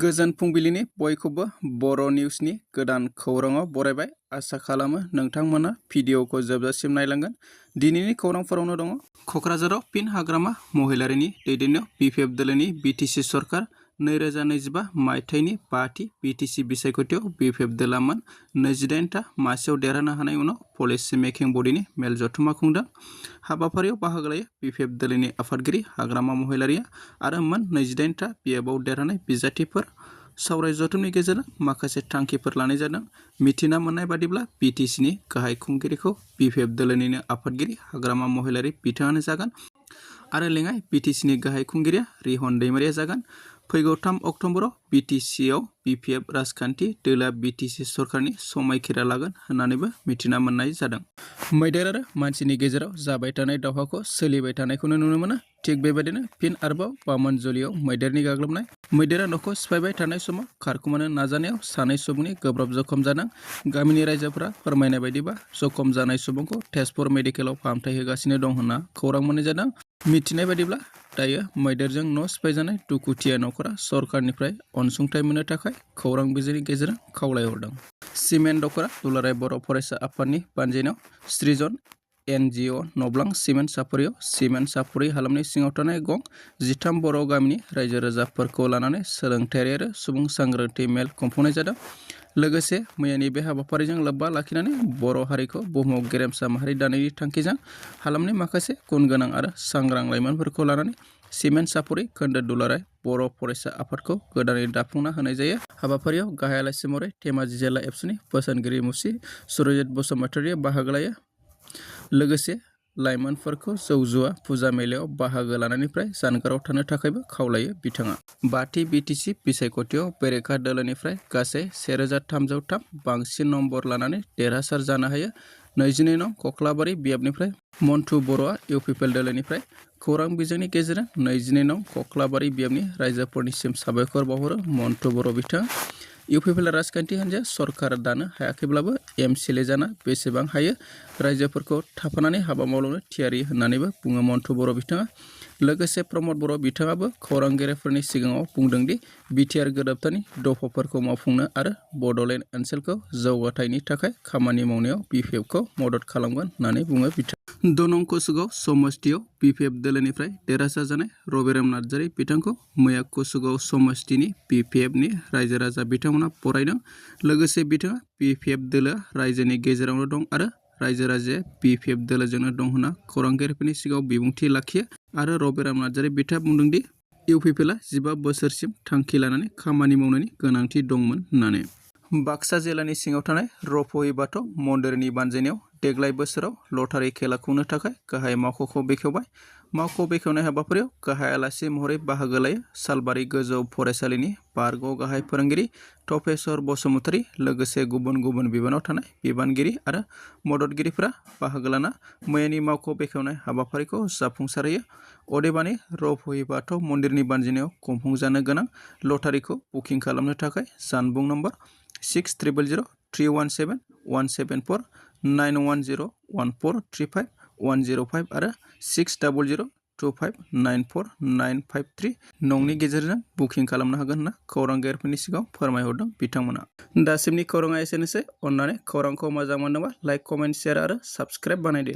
गोजोन फुंबिलिनि बयखौबो बर' निउसनि गोदान खौराङाव बरायबाय। आसा खालामो नोंथांमोना भिडिअखौ जोबजासिम नायलांगोन। दिनैनि खौरांफोरावनो दङ। क'क्राझाराव फिन हाग्रामा महिलारिनि दैदेननायाव बिपिएफ दोलोनि बिटिसि सरकार 2025 मायथाइनि 5थि बिटिसि बिसायख'थियाव बिपिएफ दोला मोन 28था मासियाव देरहानो हानाय उनाव पलिसि मेकिं बडिनि मेल जथुमा खुंदों। हाबाफारियाव बाहागो लायो बिपिएफ दोलोनि आफादगिरि हाग्रामा महिलारिया आरो मोन 28था बिएफआव देरहानाय बिजाथिफोर। सावराय जथुमनि गेजेरजों माखासे थांखिफोर लानाय जादों। मिथिना मोननाय बादिब्ला बिटिसिनि गाहाय खुंगिरिखौ बिपिएफ दोलोनिनो आफादगिरि हाग्रामा महिलारि बिथाङानो जागोन आरो लेङाइ बिटिसिनि गाहाय खुंगिरिया रिहन दैमारिया जागोन। फैगौ 3 अक्ट'बराव बिटिसिआव बिपिएफ राजखान्थि दोलोआ बिटिसि सरकारनि समायखिरा लागोन होन्नानैबो मिथिना मोननाय जादों। मैदेर आरो मानसिनि गेजेराव जाबाय थानाय दावहाखौ सोलिबाय थानायखौनो नुनो मोनो। थिग बेबायदिनो फिन आरोबाव बामोनजुलियाव मैदेरनि गाग्लोबनाय। मैदेरा न'खौ सिफायबाय थानाय समाव खारखुमानो नाजानायाव सानै सुबुंनि गोब्राब जखम जादों। गामिनि रायजोफोरा फोरमायनाय बायदिबा जखम जानाय सुबुंखौ तेजपुर मेडिकेलाव फाहामथाय होगासिनो दं होनना खौरां मोननाय जादों। मिथिनाय बायदिब्ला दायो मैदेरजों न' सिफायजानाय दुखुथिया न'खरा सरकारनिफ्राय अनसुंथाइ मोननो थाखाय खौरां बिजोंनि गेजेरजों खावलायहरदों। सिमेन्ट दखरा दुलाराय बर' फरायसा आफादनि बानजायनायाव सृजन एनजिअ नब्लां सिमेन्ट सापरियाव सिमेन्ट सापरि हालामनि सिङाव थानाय गं 13 बर' गामिनि रायजो राजाफोरखौ लानानै सोलोंथायारि आरो सुबुं सांग्रांथि मेल खुंफुंनाय जादों। लोगोसे मैयानि बे हाबाफारिजों लोब्बा लाखिनानै बर' हारिखौ बुहुमाव गेरेमसा माहारि दानायनि थांखिजों हालामनि माखासे गुनगोनां आरो सांग्रां लाइमोनफोरखौ लानानै सिमेन्ट सापरि खोन्दो दुलाराय बर' फरायसा आफादखौ गोदानै दाफुंना होनाय जायो। हाबाफारियाव गाहाय आलासि महरै धेमाजि जिल्ला एबसुनि बोसोनगिरि मुसि सुरजित बसुमतारिया बाहागो लायो। लोगोसे लाइमोनफोरखौ जौ जुवा फुजा मेलायाव बाहागो लानायनिफ्राय जानगाराव थानो थाखायबो खावलायो बिथाङा। 5थि बिटिसि बिसायख'थियाव बेरेखा दोलोनिफ्राय गासै 1303 बांसिन नम्बर लानानै देरहासार जानो हायो। 22 नं कख्लाबारि बियाबनिफ्राय मन्टु बर'आ इउपिपिएल दोलोनिफ्राय खौरां बिजोंनि गेजेरजों 22 नं कख्लाबारि बियाबनि रायजोफोरनिसिम साबायखर बावहरो मन्टु बर' बिथाङा। इउपिपिएल राजखान्थि हान्जाया सरकार दानो हायाखैब्लाबो एमसिएलए जाना बेसेबां हायो रायजोफोरखौ थाफानानै हाबा मावलांनो थियारि होननानैबो बुङो मन्टु बर' बिथाङा। लोगोसे प्रमद बर' बिथाङाबो खौरांगिरिफोरनि सिगाङाव बुंदोंदि बिटिआर गोरोबथानि दफाफोरखौ मावफुंनो आरो बड'लेण्ड ओनसोलखौ जौगाथायनि थाखाय खामानि मावनायाव बिपिएफखौ मदद खालामगोन होननानै बुङो बिथाङा। 2 नं कुसुगाव समस्तियाव बिपिएफ दोलोनिफ्राय देरहासार जानाय रबिराम नार्जारि बिथांखौ मैया कुसुगाव समस्तिनि बिपिएफनि रायजो राजा बिथांमोना बरायदों। लोगोसे बिथाङा बिपिएफ दोलोआ रायजोनि गेजेरावनो दं आरो रायजो राजाया बिपिएफ दोलोजोंनो दं होनना खौरांगिरिफोरनि सिगाङाव बिबुंथि लाखियो आरो रबिराम नार्जारि बिथाङा बुंदोंदि इउपिपिएलआ 15 बोसोरसिम थांखि लानानै खामानि मावनायनि गोनांथि दंमोन होननानै। बाक्सा जिल्लानि सिङाव थानाय रफहि बाथौ मन्दिरनि बानजायनायाव देग्लाय बोसोराव लटारि खेला खुंनो थाखाय गाहाय मावख'खौ बेखेवबाय। मावख' बेखेवनाय हाबाफारियाव गाहाय आलासि महरै बाहागो लायो सालबारि गोजौ फरायसालिनि बारग' गाहाय फोरोंगिरि तपेश्वर बसुमतारि। लोगोसे गुबुन गुबुन बिबानाव थानाय बिबानगिरि आरो मददगिरिफोरा बाहागो लाना मैयानि मावख' बेखेवनाय हाबाफारिखौ जाफुंसारहोयो। अदेबानि रफहि बाथौ मन्दिरनि बानजायनायाव खुंफुंजानो गोनां लटारिखौ बुकिं खालामनो थाखाय जानबुं नम्बर 6000317174 9101435105 आरो 6002594953 नंनि गेजेरजों बुकिं खालामनो हागोन होनना खौरांगिरिफोरनि सिगाङाव फोरमायहरदों बिथांमोना। दासिमनि खौराङा एसेनोसै। अन्नानै खौरांखौ मोजां मोनोबा लाइक कमेन्ट शेयार आरो साबस्क्राइब बानायदो।